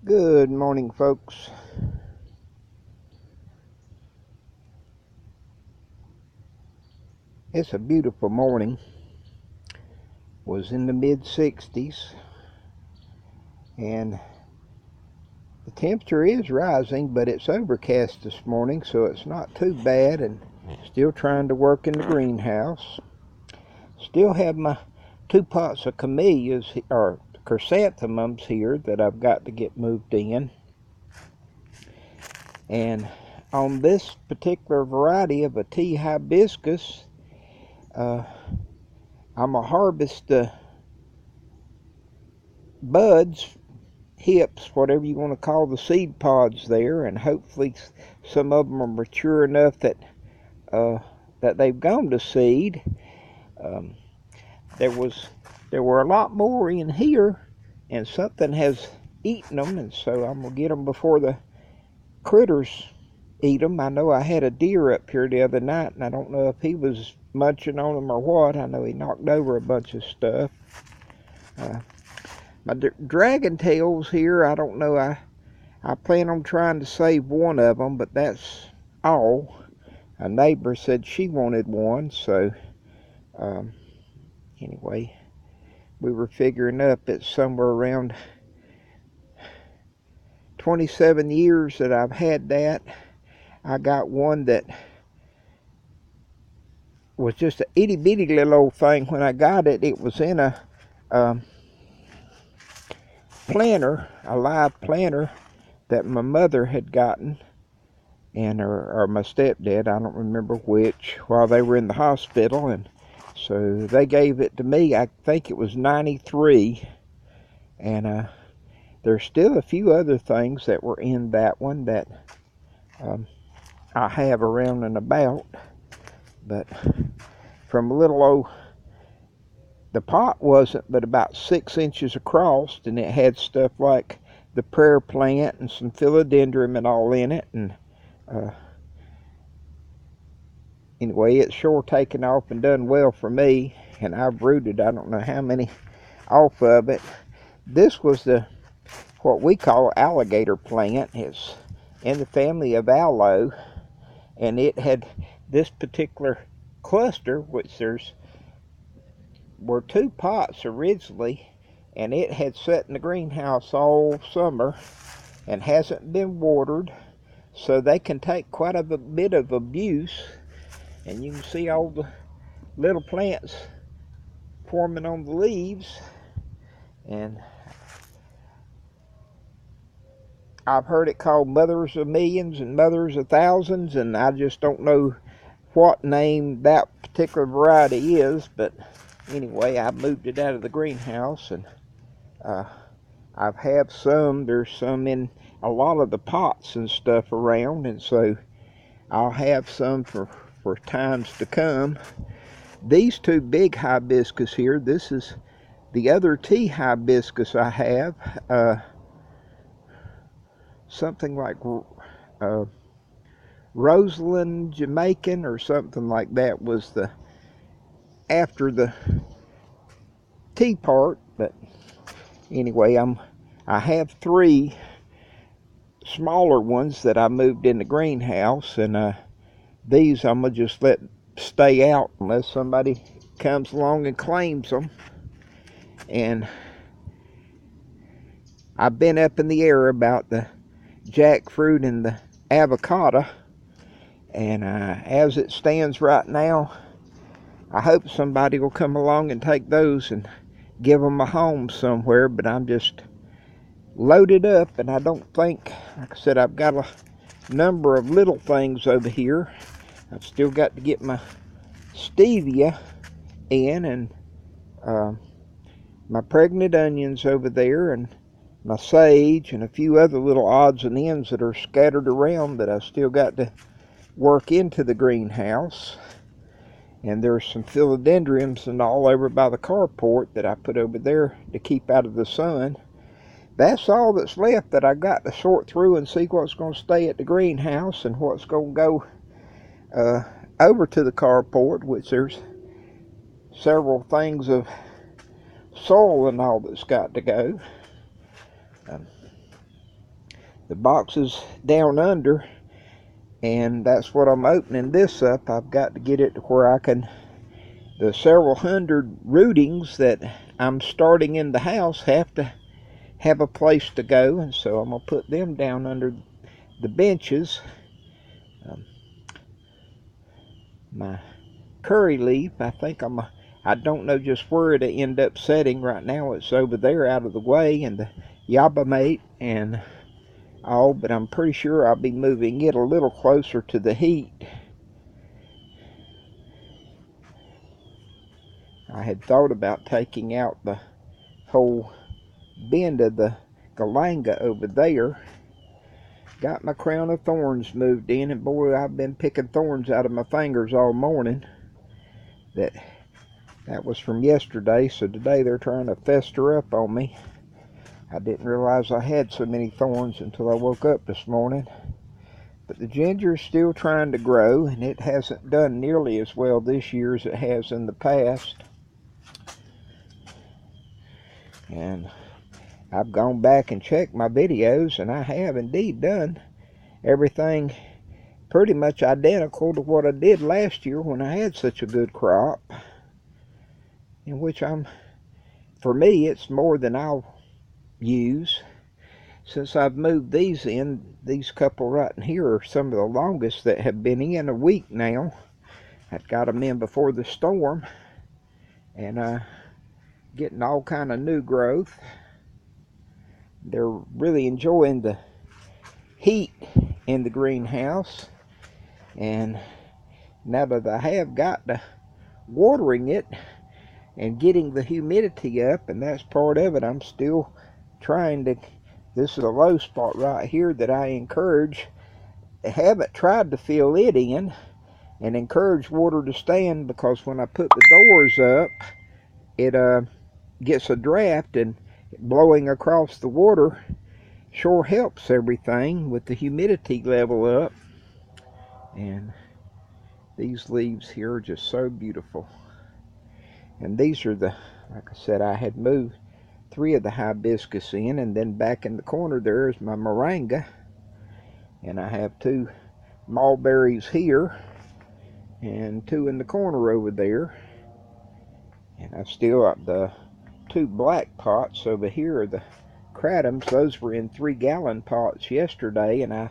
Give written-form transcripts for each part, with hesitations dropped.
Good morning, folks. It's a beautiful morning. Was in the mid-60s, and the temperature is rising, but it's overcast this morning, so it's not too bad, and still trying to work in the greenhouse. Still have my 2 pots of camellias, or chrysanthemums here, that I've got to get moved in. And on this particular variety of a tea hibiscus, I'm going to harvest the buds, hips, whatever you want to call the seed pods there, and hopefully some of them are mature enough that they've gone to seed. There were a lot more in here, and something has eaten them, and so I'm gonna get them before the critters eat them. I know I had a deer up here the other night, and I don't know if he was munching on them or what. I know he knocked over a bunch of stuff. My dragon tails here, I don't know. I plan on trying to save one of them, but that's all. A neighbor said she wanted one, so anyway, we were figuring up it's somewhere around 27 years that I've had that. I got one that was just a itty bitty little old thing. When I got it, it was in a planter, a live planter that my mother had gotten, and or my stepdad, I don't remember which, while they were in the hospital, and so they gave it to me. I think it was 93, and there's still a few other things that were in that one that I have around and about, but from a little old, the pot wasn't but about 6 inches across, and it had stuff like the prayer plant and some philodendron and all in it, and anyway, it's sure taken off and done well for me, and I've rooted I don't know how many off of it. This was what we call alligator plant. It's in the family of aloe, and it had this particular cluster, which were 2 pots originally, and it had sat in the greenhouse all summer and hasn't been watered, so they can take quite a bit of abuse. And you can see all the little plants forming on the leaves, and I've heard it called mothers of millions and mothers of thousands, and I just don't know what name that particular variety is, but anyway, I moved it out of the greenhouse, and I've had some. There's some in a lot of the pots and stuff around, and so I'll have some for times to come. These 2 big hibiscus here, this is the other tea hibiscus I have, something like Rosalind Jamaican or something like that was after the tea part, but anyway, I have 3 smaller ones that I moved in the greenhouse, and these I'm gonna just let stay out unless somebody comes along and claims them. And I've been up in the air about the jackfruit and the avocado, and as it stands right now, I hope somebody will come along and take those and give them a home somewhere, but I'm just loaded up, and I don't think, like I said, I've got a number of little things over here. I've still got to get my stevia in, and my pregnant onions over there, and my sage, and a few other little odds and ends that are scattered around that I've still got to work into the greenhouse. And there's some philodendrons and all over by the carport that I put over there to keep out of the sun. That's all that's left that I got to sort through and see what's going to stay at the greenhouse and what's going to go over to the carport, which there's several things of soil and all that's got to go. the boxes down under, and that's what I'm opening this up. I've got to get it to where I can, the several hundred rootings that I'm starting in the house have to have a place to go, and so I'm going to put them down under the benches. My curry leaf, I think I don't know just where it'll end up setting. Right now it's over there out of the way, and the Yaba mate and all, but I'm pretty sure I'll be moving it a little closer to the heat. I had thought about taking out the whole bend of the galanga over there. Got my crown of thorns moved in, and boy, I've been picking thorns out of my fingers all morning. That was from yesterday, so today they're trying to fester up on me. I didn't realize I had so many thorns until I woke up this morning. But the ginger is still trying to grow, and it hasn't done nearly as well this year as it has in the past. And I've gone back and checked my videos, and I have indeed done everything pretty much identical to what I did last year when I had such a good crop. In which for me, it's more than I'll use. Since I've moved these in, these couple right in here are some of the longest that have been in a week now. I got them in before the storm, and getting all kind of new growth. They're really enjoying the heat in the greenhouse, and now that I have got to watering it and getting the humidity up, and that's part of it, I'm still trying to, this is a low spot right here that I encourage, haven't tried to fill it in and encourage water to stand, because when I put the doors up, it gets a draft, and blowing across the water sure helps everything with the humidity level up. And these leaves here are just so beautiful. And these are like I said, I had moved 3 of the hibiscus in, and then back in the corner there is my moringa, and I have 2 mulberries here and 2 in the corner over there. And I've still got the 2 black pots over here are the cratums. Those were in 3-gallon pots yesterday, and I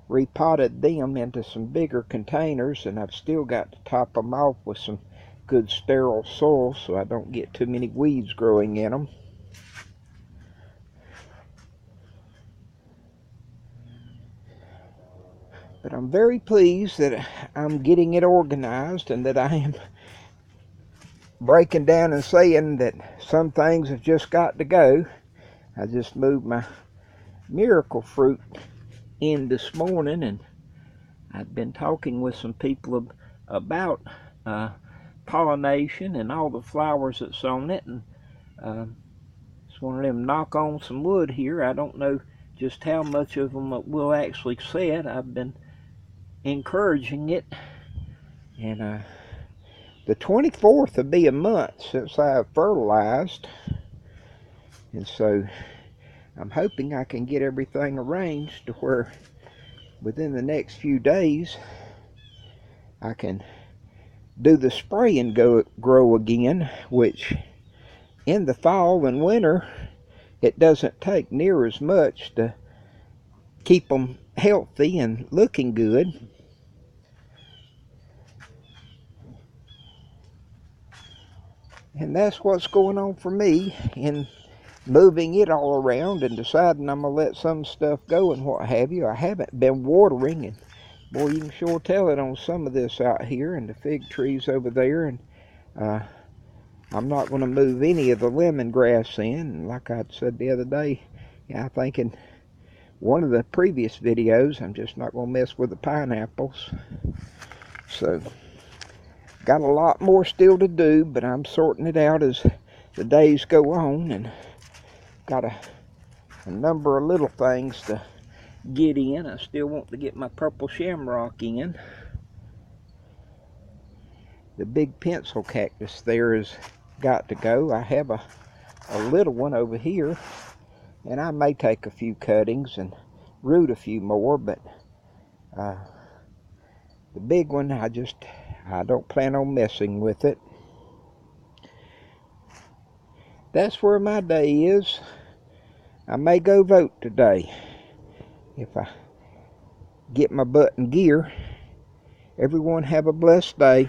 repotted them into some bigger containers, and I've still got to top them off with some good sterile soil so I don't get too many weeds growing in them. But I'm very pleased that I'm getting it organized, and that I am breaking down and saying that some things have just got to go. I just moved my miracle fruit in this morning, and I've been talking with some people about pollination and all the flowers that's on it, and it's one of them knock on some wood here. I don't know just how much of them will actually set. I've been encouraging it, and the 24th will be a month since I have fertilized, and so I'm hoping I can get everything arranged to where within the next few days I can do the spray and grow again, which in the fall and winter it doesn't take near as much to keep them healthy and looking good. And that's what's going on for me in moving it all around and deciding I'm going to let some stuff go and what have you. I haven't been watering, and boy, you can sure tell it on some of this out here and the fig trees over there. And I'm not going to move any of the lemongrass in. And like I said the other day, I think in one of the previous videos, I'm just not going to mess with the pineapples. So got a lot more still to do, but I'm sorting it out as the days go on, and got a number of little things to get in. I still want to get my purple shamrock in. The big pencil cactus there has got to go. I have a little one over here, and I may take a few cuttings and root a few more, but the big one, I don't plan on messing with it. That's where my day is. I may go vote today if I get my butt in gear. Everyone have a blessed day.